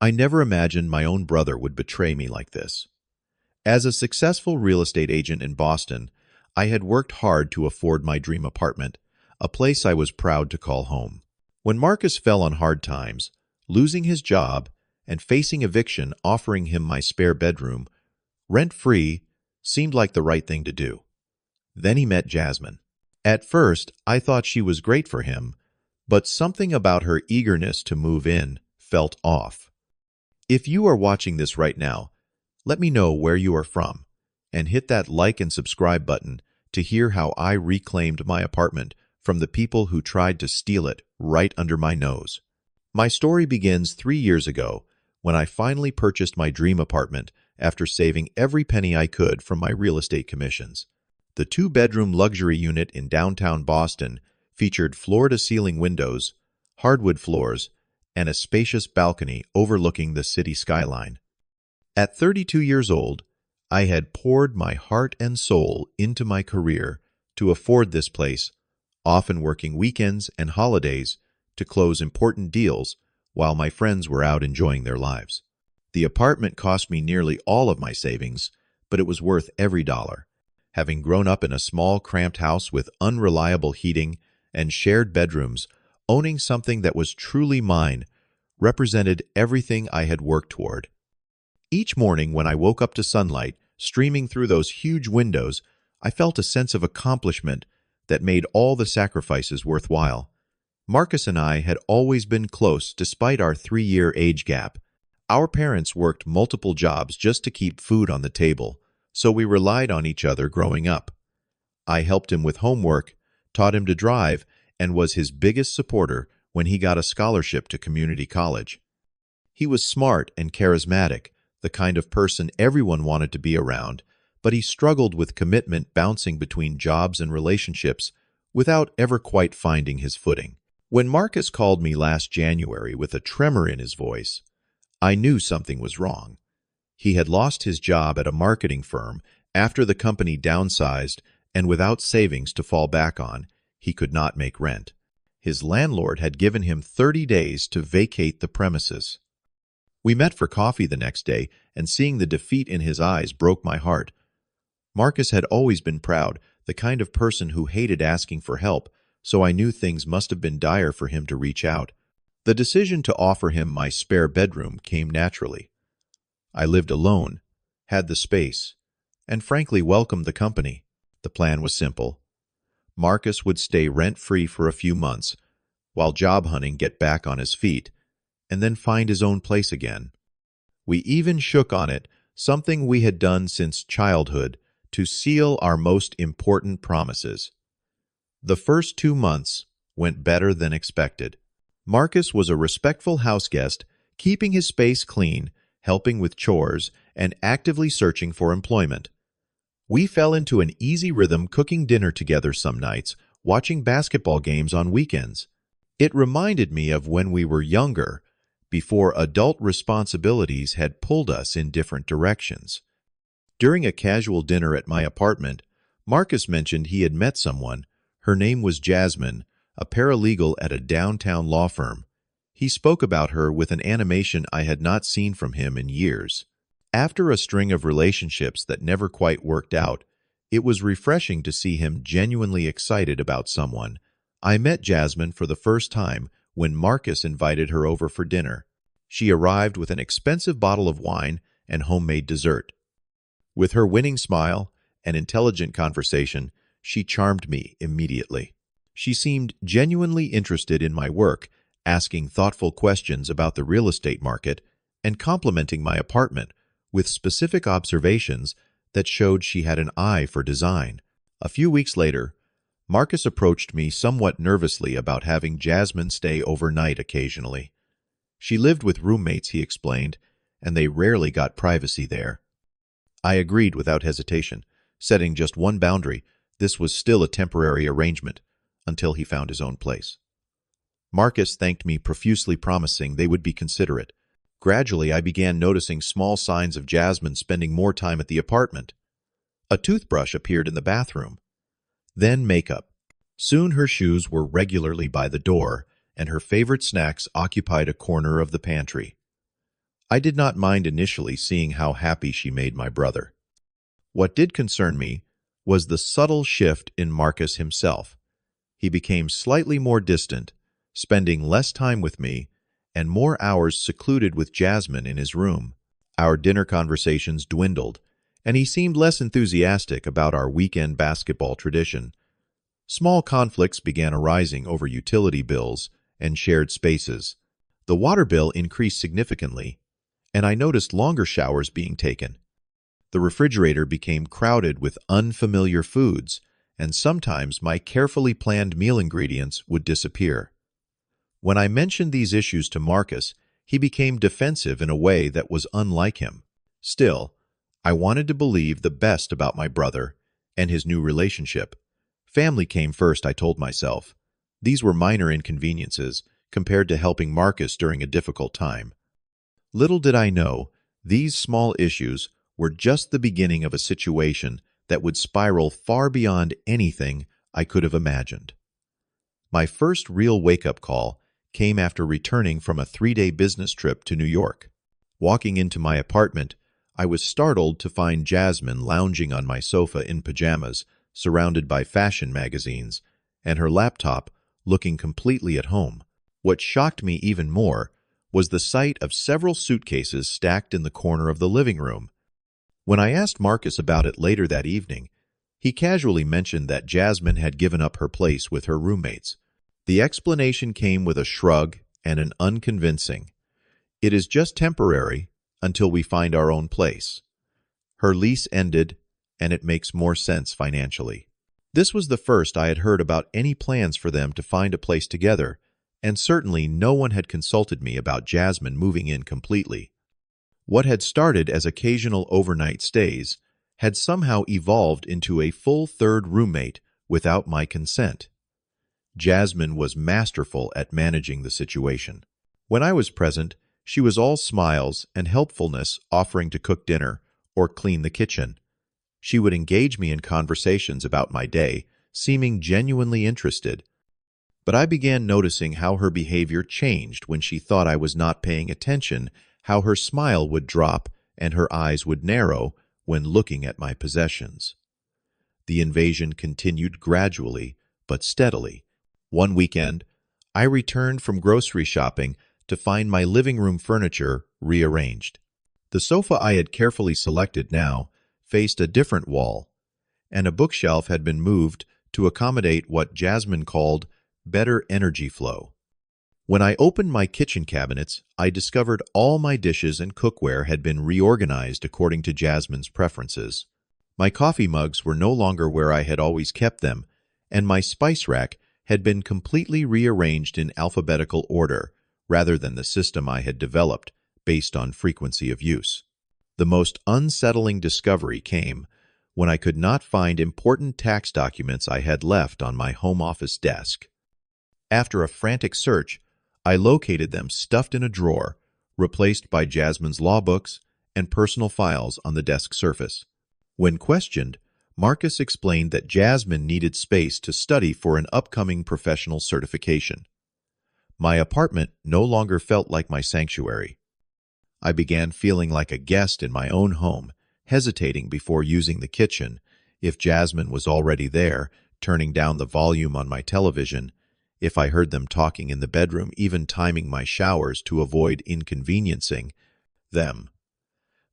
I never imagined my own brother would betray me like this. As a successful real estate agent in Boston, I had worked hard to afford my dream apartment, a place I was proud to call home. When Marcus fell on hard times, losing his job and facing eviction offering him my spare bedroom, rent-free, seemed like the right thing to do. Then he met Jasmine. At first, I thought she was great for him, but something about her eagerness to move in felt off. If you are watching this right now, let me know where you are from, and hit that like and subscribe button to hear how I reclaimed my apartment from the people who tried to steal it right under my nose. My story begins 3 years ago when I finally purchased my dream apartment after saving every penny I could from my real estate commissions. The 2-bedroom luxury unit in downtown Boston featured floor-to-ceiling windows, hardwood floors, and a spacious balcony overlooking the city skyline. At 32 years old, I had poured my heart and soul into my career to afford this place, often working weekends and holidays to close important deals while my friends were out enjoying their lives. The apartment cost me nearly all of my savings, but it was worth every dollar. Having grown up in a small, cramped house with unreliable heating and shared bedrooms, owning something that was truly mine represented everything I had worked toward. Each morning when I woke up to sunlight streaming through those huge windows, I felt a sense of accomplishment that made all the sacrifices worthwhile. Marcus and I had always been close despite our 3-year age gap. Our parents worked multiple jobs just to keep food on the table, so we relied on each other growing up. I helped him with homework, taught him to drive, and was his biggest supporter when he got a scholarship to community college. He was smart and charismatic, the kind of person everyone wanted to be around, but he struggled with commitment bouncing between jobs and relationships without ever quite finding his footing. When Marcus called me last January with a tremor in his voice, I knew something was wrong. He had lost his job at a marketing firm after the company downsized, and without savings to fall back on, he could not make rent. His landlord had given him 30 days to vacate the premises. We met for coffee the next day, and seeing the defeat in his eyes broke my heart. Marcus had always been proud, the kind of person who hated asking for help, so I knew things must have been dire for him to reach out. The decision to offer him my spare bedroom came naturally. I lived alone, had the space, and frankly welcomed the company. The plan was simple. Marcus would stay rent-free for a few months, while job hunting get back on his feet, and then find his own place again. We even shook on it, something we had done since childhood, to seal our most important promises. The first 2 months went better than expected. Marcus was a respectful houseguest, keeping his space clean, helping with chores, and actively searching for employment. We fell into an easy rhythm, cooking dinner together some nights, watching basketball games on weekends. It reminded me of when we were younger, before adult responsibilities had pulled us in different directions. During a casual dinner at my apartment, Marcus mentioned he had met someone. Her name was Jasmine, a paralegal at a downtown law firm. He spoke about her with an animation I had not seen from him in years. After a string of relationships that never quite worked out, it was refreshing to see him genuinely excited about someone. I met Jasmine for the first time when Marcus invited her over for dinner. She arrived with an expensive bottle of wine and homemade dessert. With her winning smile and intelligent conversation, she charmed me immediately. She seemed genuinely interested in my work, asking thoughtful questions about the real estate market and complimenting my apartment with specific observations that showed she had an eye for design. A few weeks later, Marcus approached me somewhat nervously about having Jasmine stay overnight occasionally. She lived with roommates, he explained, and they rarely got privacy there. I agreed without hesitation, setting just one boundary: this was still a temporary arrangement, until he found his own place. Marcus thanked me profusely, promising they would be considerate. Gradually, I began noticing small signs of Jasmine spending more time at the apartment. A toothbrush appeared in the bathroom. Then makeup. Soon her shoes were regularly by the door, and her favorite snacks occupied a corner of the pantry. I did not mind initially seeing how happy she made my brother. What did concern me was the subtle shift in Marcus himself. He became slightly more distant, spending less time with me and more hours secluded with Jasmine in his room. Our dinner conversations dwindled, and he seemed less enthusiastic about our weekend basketball tradition. Small conflicts began arising over utility bills and shared spaces. The water bill increased significantly, and I noticed longer showers being taken. The refrigerator became crowded with unfamiliar foods, and sometimes my carefully planned meal ingredients would disappear. When I mentioned these issues to Marcus, he became defensive in a way that was unlike him. Still, I wanted to believe the best about my brother and his new relationship. Family came first, I told myself. These were minor inconveniences compared to helping Marcus during a difficult time. Little did I know, these small issues were just the beginning of a situation that would spiral far beyond anything I could have imagined. My first real wake-up call came after returning from a 3-day business trip to New York. Walking into my apartment, I was startled to find Jasmine lounging on my sofa in pajamas, surrounded by fashion magazines, and her laptop looking completely at home. What shocked me even more was the sight of several suitcases stacked in the corner of the living room. When I asked Marcus about it later that evening, he casually mentioned that Jasmine had given up her place with her roommates. The explanation came with a shrug and an unconvincing, "It is just temporary until we find our own place. Her lease ended, and it makes more sense financially." This was the first I had heard about any plans for them to find a place together, and certainly no one had consulted me about Jasmine moving in completely. What had started as occasional overnight stays had somehow evolved into a full third roommate without my consent. Jasmine was masterful at managing the situation. When I was present, she was all smiles and helpfulness, offering to cook dinner or clean the kitchen. She would engage me in conversations about my day, seeming genuinely interested. But I began noticing how her behavior changed when she thought I was not paying attention, how her smile would drop and her eyes would narrow when looking at my possessions. The invasion continued gradually but steadily. One weekend, I returned from grocery shopping to find my living room furniture rearranged. The sofa I had carefully selected now faced a different wall, and a bookshelf had been moved to accommodate what Jasmine called better energy flow. When I opened my kitchen cabinets, I discovered all my dishes and cookware had been reorganized according to Jasmine's preferences. My coffee mugs were no longer where I had always kept them, and my spice rack had been completely rearranged in alphabetical order, rather than the system I had developed based on frequency of use. The most unsettling discovery came when I could not find important tax documents I had left on my home office desk. After a frantic search, I located them stuffed in a drawer, replaced by Jasmine's law books and personal files on the desk surface. When questioned, Marcus explained that Jasmine needed space to study for an upcoming professional certification. My apartment no longer felt like my sanctuary. I began feeling like a guest in my own home, hesitating before using the kitchen. If Jasmine was already there, turning down the volume on my television, if I heard them talking in the bedroom, even timing my showers to avoid inconveniencing them.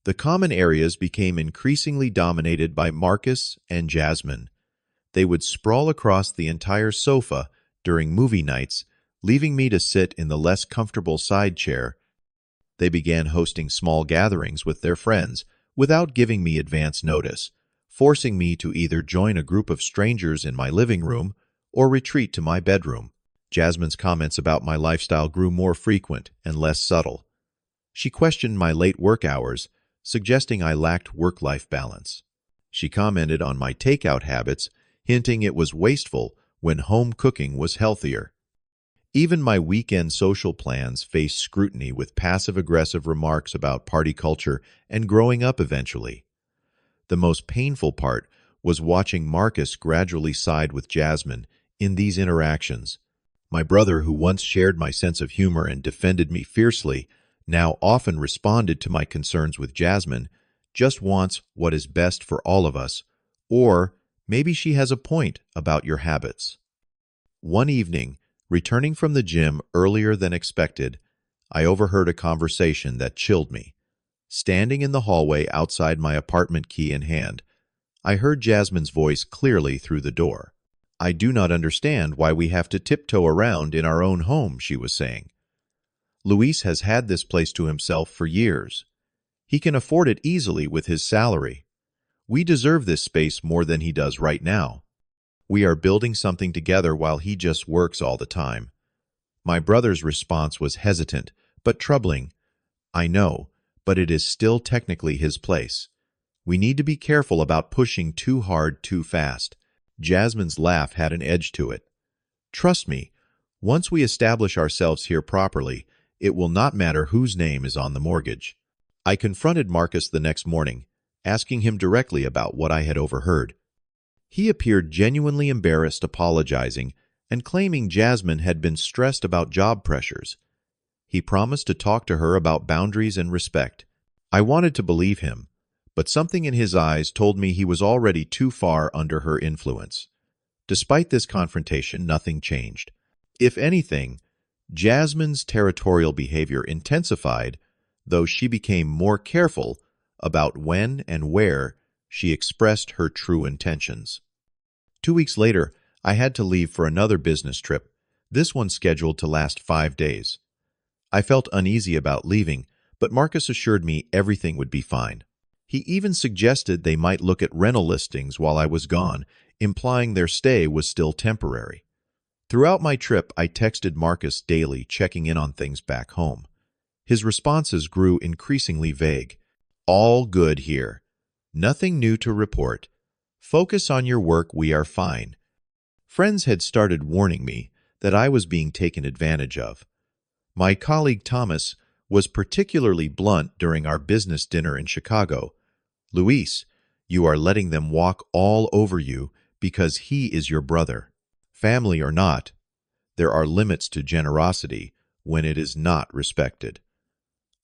The common areas became increasingly dominated by Marcus and Jasmine. They would sprawl across the entire sofa during movie nights, leaving me to sit in the less comfortable side chair. They began hosting small gatherings with their friends without giving me advance notice, forcing me to either join a group of strangers in my living room or retreat to my bedroom. Jasmine's comments about my lifestyle grew more frequent and less subtle. She questioned my late work hours, suggesting I lacked work-life balance. She commented on my takeout habits, hinting it was wasteful when home cooking was healthier. Even my weekend social plans faced scrutiny with passive-aggressive remarks about party culture and growing up eventually. The most painful part was watching Marcus gradually side with Jasmine in these interactions. My brother, who once shared my sense of humor and defended me fiercely, now often responded to my concerns with Jasmine, just wants what is best for all of us, or maybe she has a point about your habits. One evening, returning from the gym earlier than expected, I overheard a conversation that chilled me. Standing in the hallway outside my apartment, key in hand, I heard Jasmine's voice clearly through the door. "I do not understand why we have to tiptoe around in our own home," she was saying. "Luis has had this place to himself for years. He can afford it easily with his salary. We deserve this space more than he does right now. We are building something together while he just works all the time." My brother's response was hesitant, but troubling. "I know, but it is still technically his place. We need to be careful about pushing too hard too fast." Jasmine's laugh had an edge to it. "Trust me, once we establish ourselves here properly, it will not matter whose name is on the mortgage." I confronted Marcus the next morning, asking him directly about what I had overheard. He appeared genuinely embarrassed, apologizing, and claiming Jasmine had been stressed about job pressures. He promised to talk to her about boundaries and respect. I wanted to believe him, but something in his eyes told me he was already too far under her influence. Despite this confrontation, nothing changed. If anything, Jasmine's territorial behavior intensified, though she became more careful about when and where she expressed her true intentions. 2 weeks later, I had to leave for another business trip, this one scheduled to last 5 days. I felt uneasy about leaving, but Marcus assured me everything would be fine. He even suggested they might look at rental listings while I was gone, implying their stay was still temporary. Throughout my trip, I texted Marcus daily, checking in on things back home. His responses grew increasingly vague. "All good here. Nothing new to report. Focus on your work, we are fine." Friends had started warning me that I was being taken advantage of. My colleague Thomas was particularly blunt during our business dinner in Chicago. "Luis, you are letting them walk all over you because he is your brother. Family or not, there are limits to generosity when it is not respected."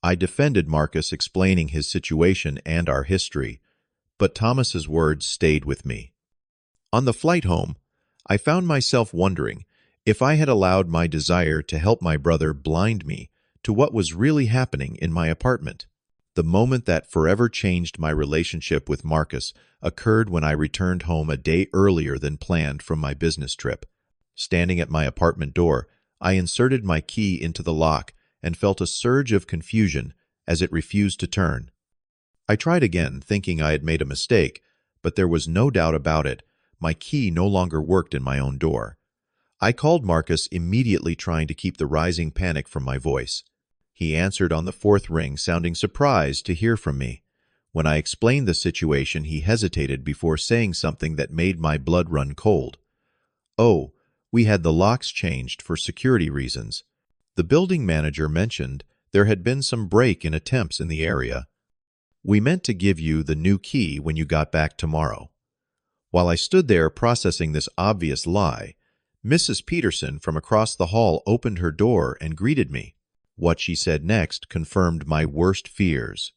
I defended Marcus, explaining his situation and our history, but Thomas's words stayed with me. On the flight home, I found myself wondering if I had allowed my desire to help my brother blind me to what was really happening in my apartment. The moment that forever changed my relationship with Marcus occurred when I returned home a day earlier than planned from my business trip. Standing at my apartment door, I inserted my key into the lock and felt a surge of confusion as it refused to turn. I tried again, thinking I had made a mistake, but there was no doubt about it. My key no longer worked in my own door. I called Marcus, immediately trying to keep the rising panic from my voice. He answered on the 4th ring, sounding surprised to hear from me. When I explained the situation, he hesitated before saying something that made my blood run cold. "Oh, we had the locks changed for security reasons. The building manager mentioned there had been some break-in attempts in the area. We meant to give you the new key when you got back tomorrow." While I stood there processing this obvious lie, Mrs. Peterson from across the hall opened her door and greeted me. What she said next confirmed my worst fears.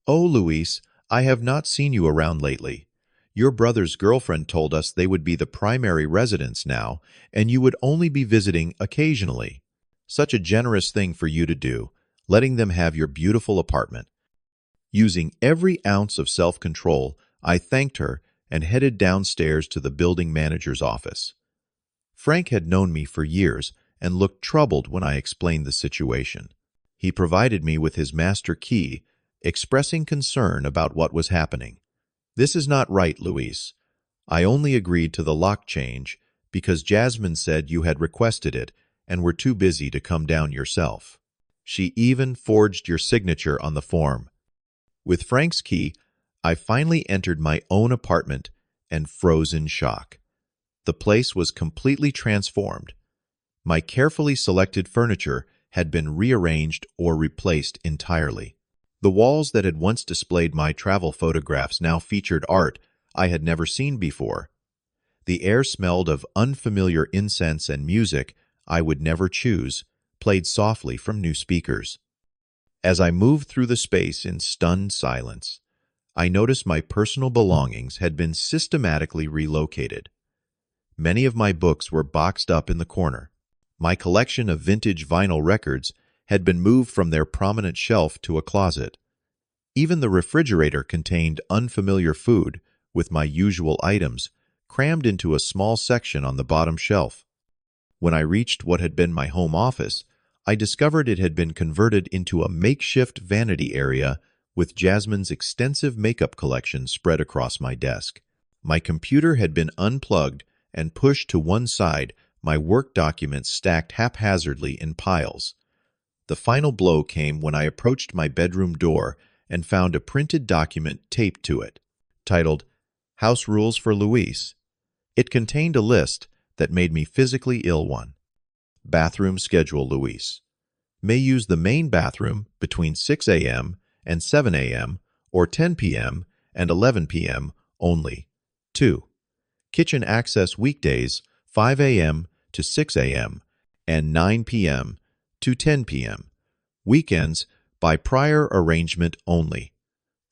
"Oh, Luis, I have not seen you around lately. Your brother's girlfriend told us they would be the primary residents now, and you would only be visiting occasionally. Such a generous thing for you to do, letting them have your beautiful apartment." Using every ounce of self-control, I thanked her and headed downstairs to the building manager's office. Frank had known me for years and looked troubled when I explained the situation. He provided me with his master key, expressing concern about what was happening. "This is not right, Luis. I only agreed to the lock change because Jasmine said you had requested it and were too busy to come down yourself. She even forged your signature on the form." With Frank's key, I finally entered my own apartment and froze in shock. The place was completely transformed. My carefully selected furniture had been rearranged or replaced entirely. The walls that had once displayed my travel photographs now featured art I had never seen before. The air smelled of unfamiliar incense, and music I would never choose played softly from new speakers. As I moved through the space in stunned silence, I noticed my personal belongings had been systematically relocated. Many of my books were boxed up in the corner. My collection of vintage vinyl records had been moved from their prominent shelf to a closet. Even the refrigerator contained unfamiliar food, with my usual items crammed into a small section on the bottom shelf. When I reached what had been my home office, I discovered it had been converted into a makeshift vanity area with Jasmine's extensive makeup collection spread across my desk. My computer had been unplugged and pushed to one side, my work documents stacked haphazardly in piles. The final blow came when I approached my bedroom door and found a printed document taped to it, titled House Rules for Luis. It contained a list that made me physically ill. One, bathroom schedule. Luis may use the main bathroom between 6 a.m. and 7 a.m. or 10 p.m. and 11 p.m. only. 2. Kitchen access weekdays 5 a.m. to 6 a.m. and 9 p.m. to 10 p.m. Weekends by prior arrangement only.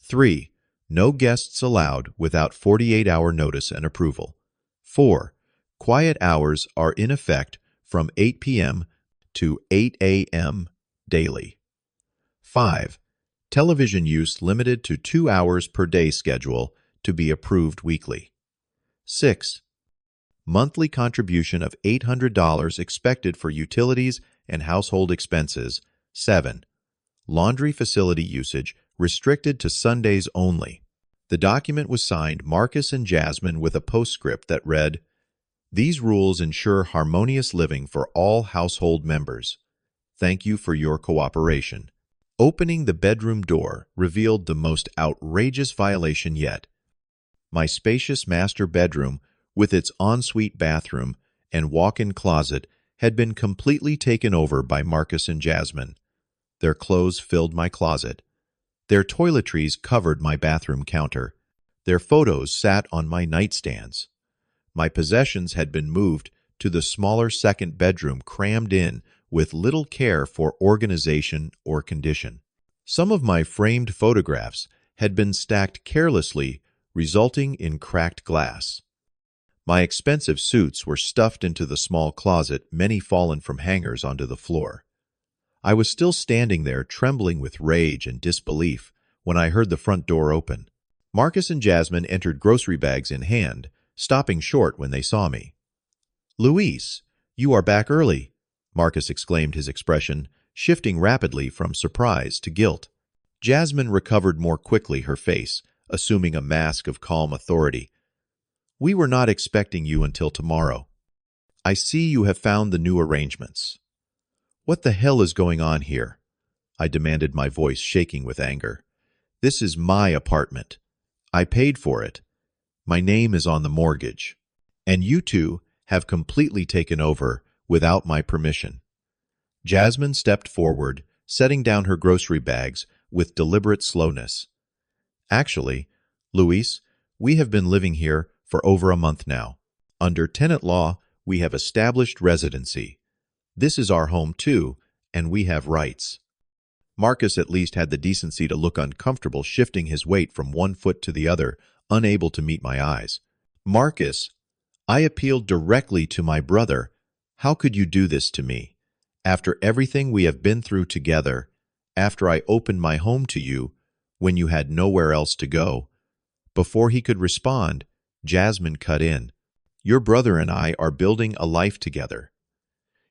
3. No guests allowed without 48-hour notice and approval. 4. Quiet hours are in effect from 8 p.m. to 8 a.m. daily. 5. Television use limited to 2 hours per day schedule to be approved weekly. 6. Monthly contribution of $800 expected for utilities and household expenses. 7. Laundry facility usage restricted to Sundays only. The document was signed Marcus and Jasmine with a postscript that read, "These rules ensure harmonious living for all household members. Thank you for your cooperation." Opening the bedroom door revealed the most outrageous violation yet. My spacious master bedroom, with its ensuite bathroom and walk-in closet, had been completely taken over by Marcus and Jasmine. Their clothes filled my closet. Their toiletries covered my bathroom counter. Their photos sat on my nightstands. My possessions had been moved to the smaller second bedroom, crammed in with little care for organization or condition. Some of my framed photographs had been stacked carelessly, resulting in cracked glass. My expensive suits were stuffed into the small closet, many fallen from hangers onto the floor. I was still standing there, trembling with rage and disbelief, when I heard the front door open. Marcus and Jasmine entered, grocery bags in hand, stopping short when they saw me. "Luis, you are back early," Marcus exclaimed, his expression shifting rapidly from surprise to guilt. Jasmine recovered more quickly, her face assuming a mask of calm authority. "We were not expecting you until tomorrow. I see you have found the new arrangements." "What the hell is going on here?" I demanded, my voice shaking with anger. "This is my apartment. I paid for it. My name is on the mortgage. And you two have completely taken over without my permission." Jasmine stepped forward, setting down her grocery bags with deliberate slowness. "Actually, Luis, we have been living here for over a month now. Under tenant law, we have established residency. This is our home too, and we have rights." Marcus at least had the decency to look uncomfortable, shifting his weight from one foot to the other, unable to meet my eyes. "Marcus, I appealed directly to my brother. How could you do this to me? After everything we have been through together, after I opened my home to you, when you had nowhere else to go." Before he could respond, Jasmine cut in. "Your brother and I are building a life together.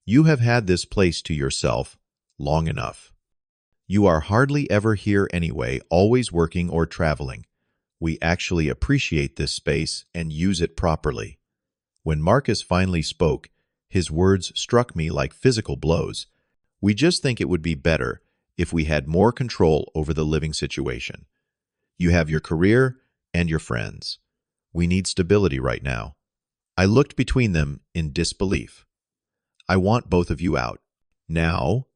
You have had this place to yourself long enough. You are hardly ever here anyway, always working or traveling. We actually appreciate this space and use it properly." When Marcus finally spoke, his words struck me like physical blows. "We just think it would be better if we had more control over the living situation. You have your career and your friends. We need stability right now." I looked between them in disbelief. "I want both of you out." "Now?"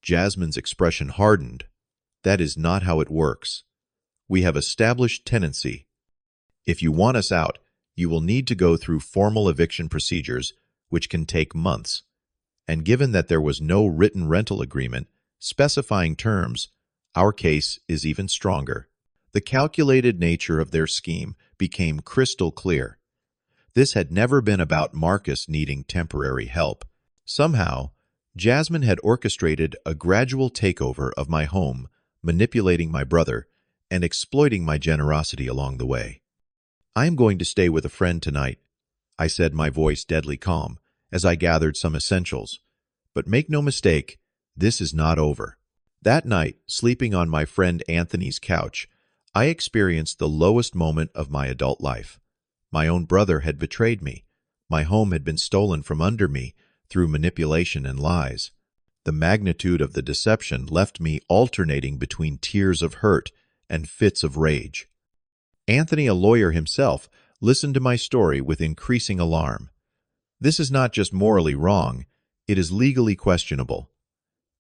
Jasmine's expression hardened. "That is not how it works. We have established tenancy. If you want us out, you will need to go through formal eviction procedures, which can take months. And given that there was no written rental agreement specifying terms, Our case is even stronger. The calculated nature of their scheme became crystal clear. This had never been about Marcus needing temporary help. Somehow, Jasmine had orchestrated a gradual takeover of my home, manipulating my brother and exploiting my generosity along the way. "I am going to stay with a friend tonight," I said, my voice deadly calm, as I gathered some essentials. "But make no mistake, this is not over." That night, sleeping on my friend Anthony's couch, I experienced the lowest moment of my adult life. My own brother had betrayed me. My home had been stolen from under me through manipulation and lies. The magnitude of the deception left me alternating between tears of hurt and fits of rage. Anthony, a lawyer himself, listened to my story with increasing alarm. "This is not just morally wrong, it is legally questionable.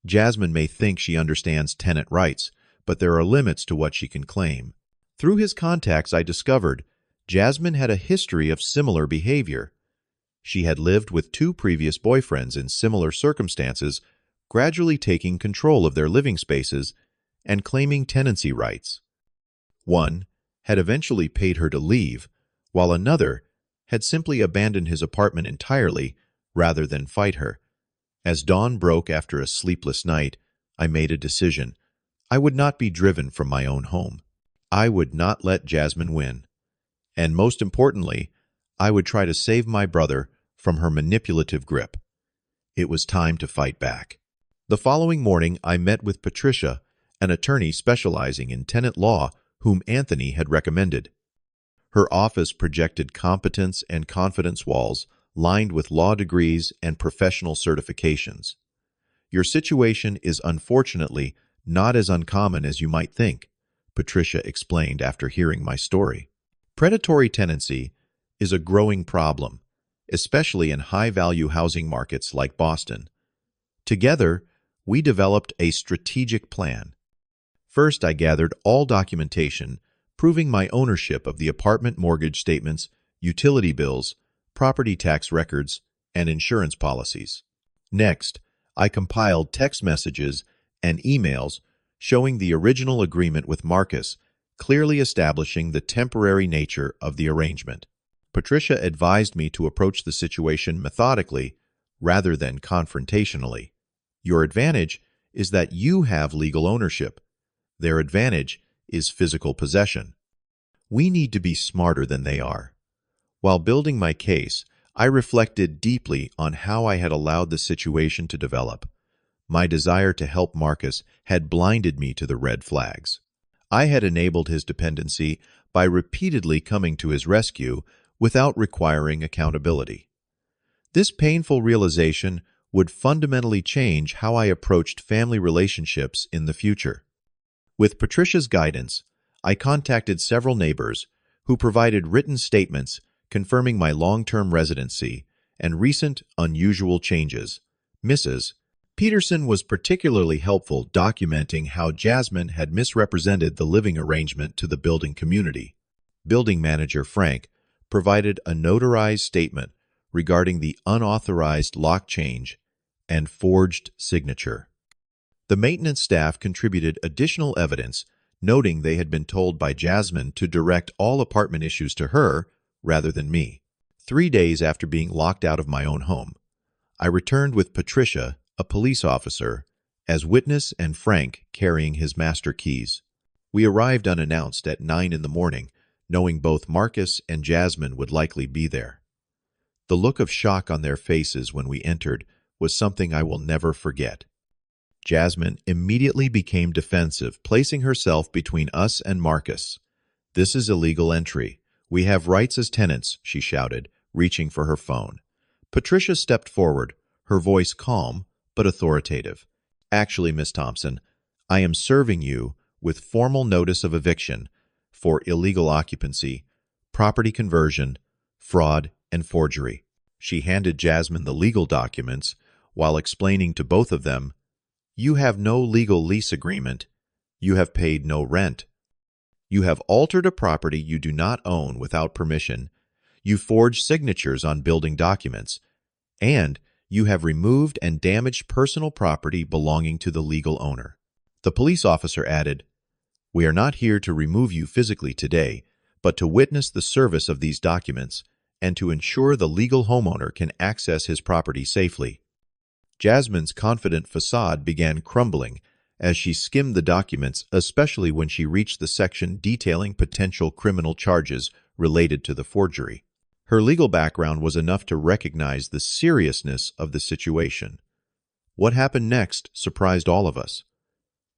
Jasmine may think she understands tenant rights, but there are limits to what she can claim." Through his contacts, I discovered Jasmine had a history of similar behavior. She had lived with 2 previous boyfriends in similar circumstances, gradually taking control of their living spaces and claiming tenancy rights. One had eventually paid her to leave, while another had simply abandoned his apartment entirely rather than fight her. As dawn broke after a sleepless night, I made a decision. I would not be driven from my own home. I would not let Jasmine win. And most importantly, I would try to save my brother from her manipulative grip. It was time to fight back. The following morning, I met with Patricia, an attorney specializing in tenant law whom Anthony had recommended. Her office projected competence and confidence walls lined with law degrees and professional certifications. "Your situation is unfortunately not as uncommon as you might think," Patricia explained after hearing my story. "Predatory tenancy is a growing problem, especially in high-value housing markets like Boston. Together, we developed a strategic plan. First, I gathered all documentation proving my ownership of the apartment mortgage statements, utility bills, property tax records, and insurance policies. Next, I compiled text messages and emails showing the original agreement with Marcus, clearly establishing the temporary nature of the arrangement. Patricia advised me to approach the situation methodically rather than confrontationally. Your advantage is that you have legal ownership. Their advantage is physical possession. We need to be smarter than they are." While building my case, I reflected deeply on how I had allowed the situation to develop. My desire to help Marcus had blinded me to the red flags. I had enabled his dependency by repeatedly coming to his rescue without requiring accountability. This painful realization would fundamentally change how I approached family relationships in the future. With Patricia's guidance, I contacted several neighbors who provided written statements confirming my long-term residency and recent unusual changes. Mrs. Peterson was particularly helpful documenting how Jasmine had misrepresented the living arrangement to the building community. Building manager Frank provided a notarized statement regarding the unauthorized lock change and forged signature. The maintenance staff contributed additional evidence, noting they had been told by Jasmine to direct all apartment issues to her rather than me. 3 days after being locked out of my own home, I returned with Patricia, a police officer, as witness and Frank carrying his master keys. We arrived unannounced at 9 in the morning, knowing both Marcus and Jasmine would likely be there. The look of shock on their faces when we entered was something I will never forget. Jasmine immediately became defensive, placing herself between us and Marcus. "This is illegal entry. We have rights as tenants," she shouted, reaching for her phone. Patricia stepped forward, her voice calm but authoritative. "Actually, Miss Thompson, I am serving you with formal notice of eviction for illegal occupancy, property conversion, fraud, and forgery." She handed Jasmine the legal documents while explaining to both of them, "You have no legal lease agreement. You have paid no rent. You have altered a property you do not own without permission. You forged signatures on building documents. And you have removed and damaged personal property belonging to the legal owner." The police officer added, "We are not here to remove you physically today, but to witness the service of these documents and to ensure the legal homeowner can access his property safely." Jasmine's confident facade began crumbling as she skimmed the documents, especially when she reached the section detailing potential criminal charges related to the forgery. Her legal background was enough to recognize the seriousness of the situation. What happened next surprised all of us.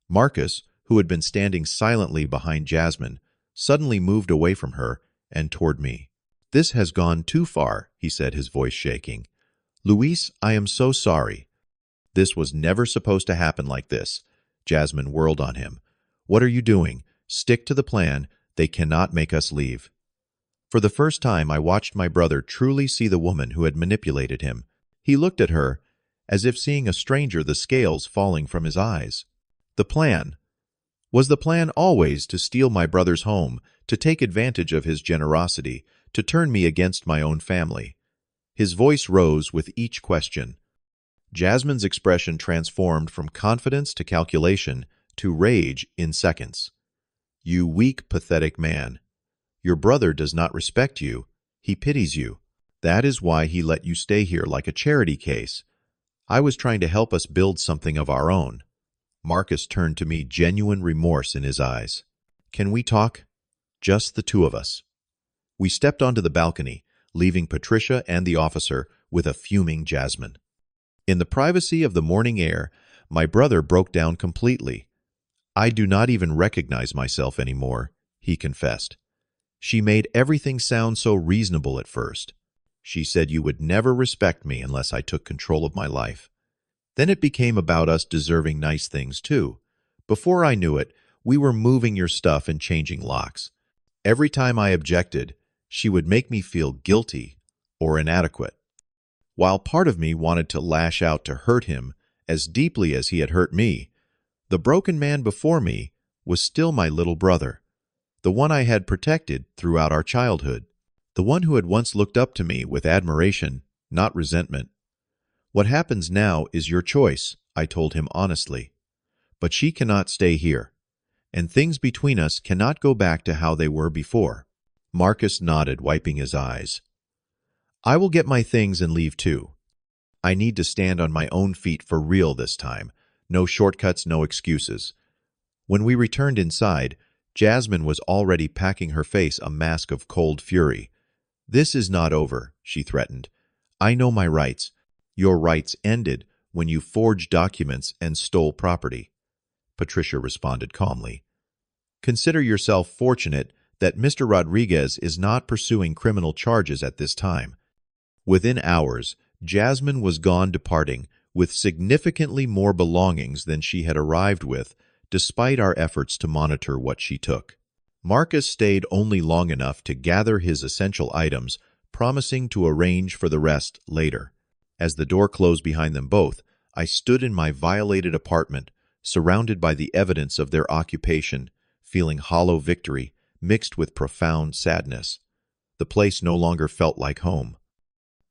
Marcus, who had been standing silently behind Jasmine, suddenly moved away from her and toward me. "This has gone too far," he said, his voice shaking. "Luis, I am so sorry. This was never supposed to happen like this." Jasmine whirled on him. "What are you doing? Stick to the plan. They cannot make us leave." For the first time, I watched my brother truly see the woman who had manipulated him. He looked at her, as if seeing a stranger, the scales falling from his eyes. The plan. Was the plan always to steal my brother's home, to take advantage of his generosity, to turn me against my own family? His voice rose with each question. Jasmine's expression transformed from confidence to calculation to rage in seconds. "You weak, pathetic man. Your brother does not respect you. He pities you. That is why he let you stay here like a charity case. I was trying to help us build something of our own." Marcus turned to me, genuine remorse in his eyes. "Can we talk? Just the two of us." We stepped onto the balcony, leaving Patricia and the officer with a fuming Jasmine. In the privacy of the morning air, my brother broke down completely. "I do not even recognize myself anymore," he confessed. "She made everything sound so reasonable at first. She said you would never respect me unless I took control of my life. Then it became about us deserving nice things too. Before I knew it, we were moving your stuff and changing locks. Every time I objected, she would make me feel guilty or inadequate. While part of me wanted to lash out to hurt him as deeply as he had hurt me, the broken man before me was still my little brother, the one I had protected throughout our childhood, the one who had once looked up to me with admiration, not resentment. "What happens now is your choice," I told him honestly. "But she cannot stay here, and things between us cannot go back to how they were before." Marcus nodded, wiping his eyes. "I will get my things and leave too. I need to stand on my own feet for real this time. No shortcuts, no excuses." When we returned inside, Jasmine was already packing her face a mask of cold fury. "This is not over," she threatened. "I know my rights. Your rights ended when you forged documents and stole property." Patricia responded calmly. "Consider yourself fortunate that Mr. Rodriguez is not pursuing criminal charges at this time." Within hours, Jasmine was gone, departing with significantly more belongings than she had arrived with, despite our efforts to monitor what she took. Marcus stayed only long enough to gather his essential items, promising to arrange for the rest later. As the door closed behind them both, I stood in my violated apartment, surrounded by the evidence of their occupation, feeling hollow victory mixed with profound sadness. The place no longer felt like home.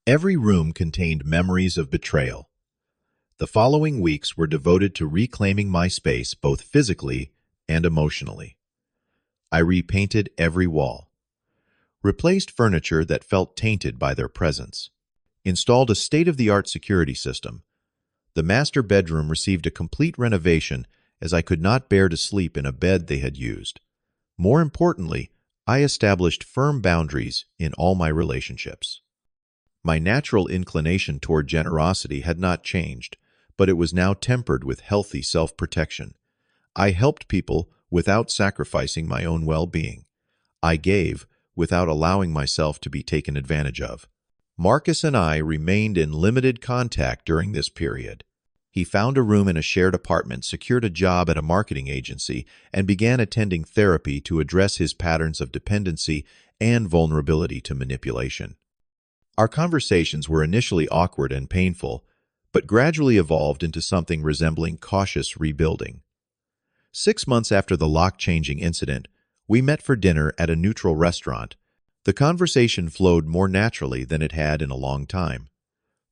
Every room contained memories of betrayal. The following weeks were devoted to reclaiming my space both physically and emotionally. I repainted every wall, replaced furniture that felt tainted by their presence, installed a state-of-the-art security system. The master bedroom received a complete renovation as I could not bear to sleep in a bed they had used. More importantly, I established firm boundaries in all my relationships. My natural inclination toward generosity had not changed, but it was now tempered with healthy self-protection. I helped people without sacrificing my own well-being. I gave without allowing myself to be taken advantage of. Marcus and I remained in limited contact during this period. He found a room in a shared apartment, secured a job at a marketing agency, and began attending therapy to address his patterns of dependency and vulnerability to manipulation. Our conversations were initially awkward and painful, but gradually evolved into something resembling cautious rebuilding. 6 months after the lock-changing incident, we met for dinner at a neutral restaurant. The conversation flowed more naturally than it had in a long time.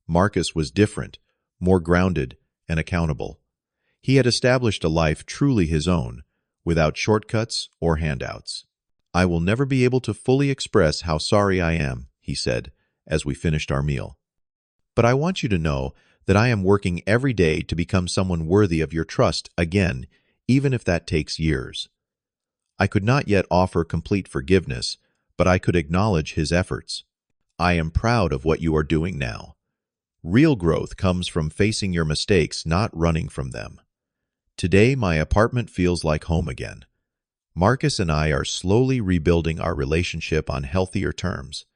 Marcus was different, more grounded and accountable. He had established a life truly his own, without shortcuts or handouts. "I will never be able to fully express how sorry I am," he said, as we finished our meal. "But I want you to know that I am working every day to become someone worthy of your trust again, even if that takes years." I could not yet offer complete forgiveness, but I could acknowledge his efforts. "I am proud of what you are doing now. Real growth comes from facing your mistakes, not running from them. Today, my apartment feels like home again." Marcus and I are slowly rebuilding our relationship on healthier terms.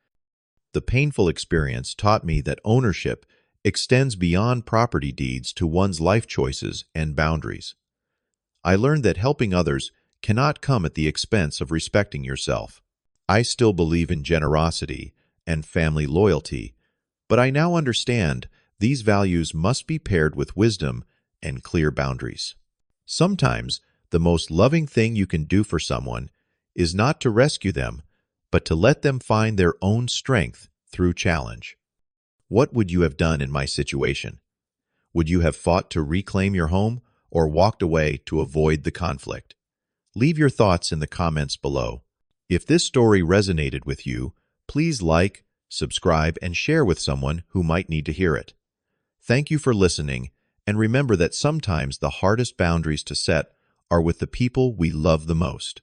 The painful experience taught me that ownership extends beyond property deeds to one's life choices and boundaries. I learned that helping others cannot come at the expense of respecting yourself. I still believe in generosity and family loyalty, but I now understand these values must be paired with wisdom and clear boundaries. Sometimes, the most loving thing you can do for someone is not to rescue them, but to let them find their own strength through challenge. What would you have done in my situation? Would you have fought to reclaim your home or walked away to avoid the conflict? Leave your thoughts in the comments below. If this story resonated with you, please like, subscribe, and share with someone who might need to hear it. Thank you for listening, and remember that sometimes the hardest boundaries to set are with the people we love the most.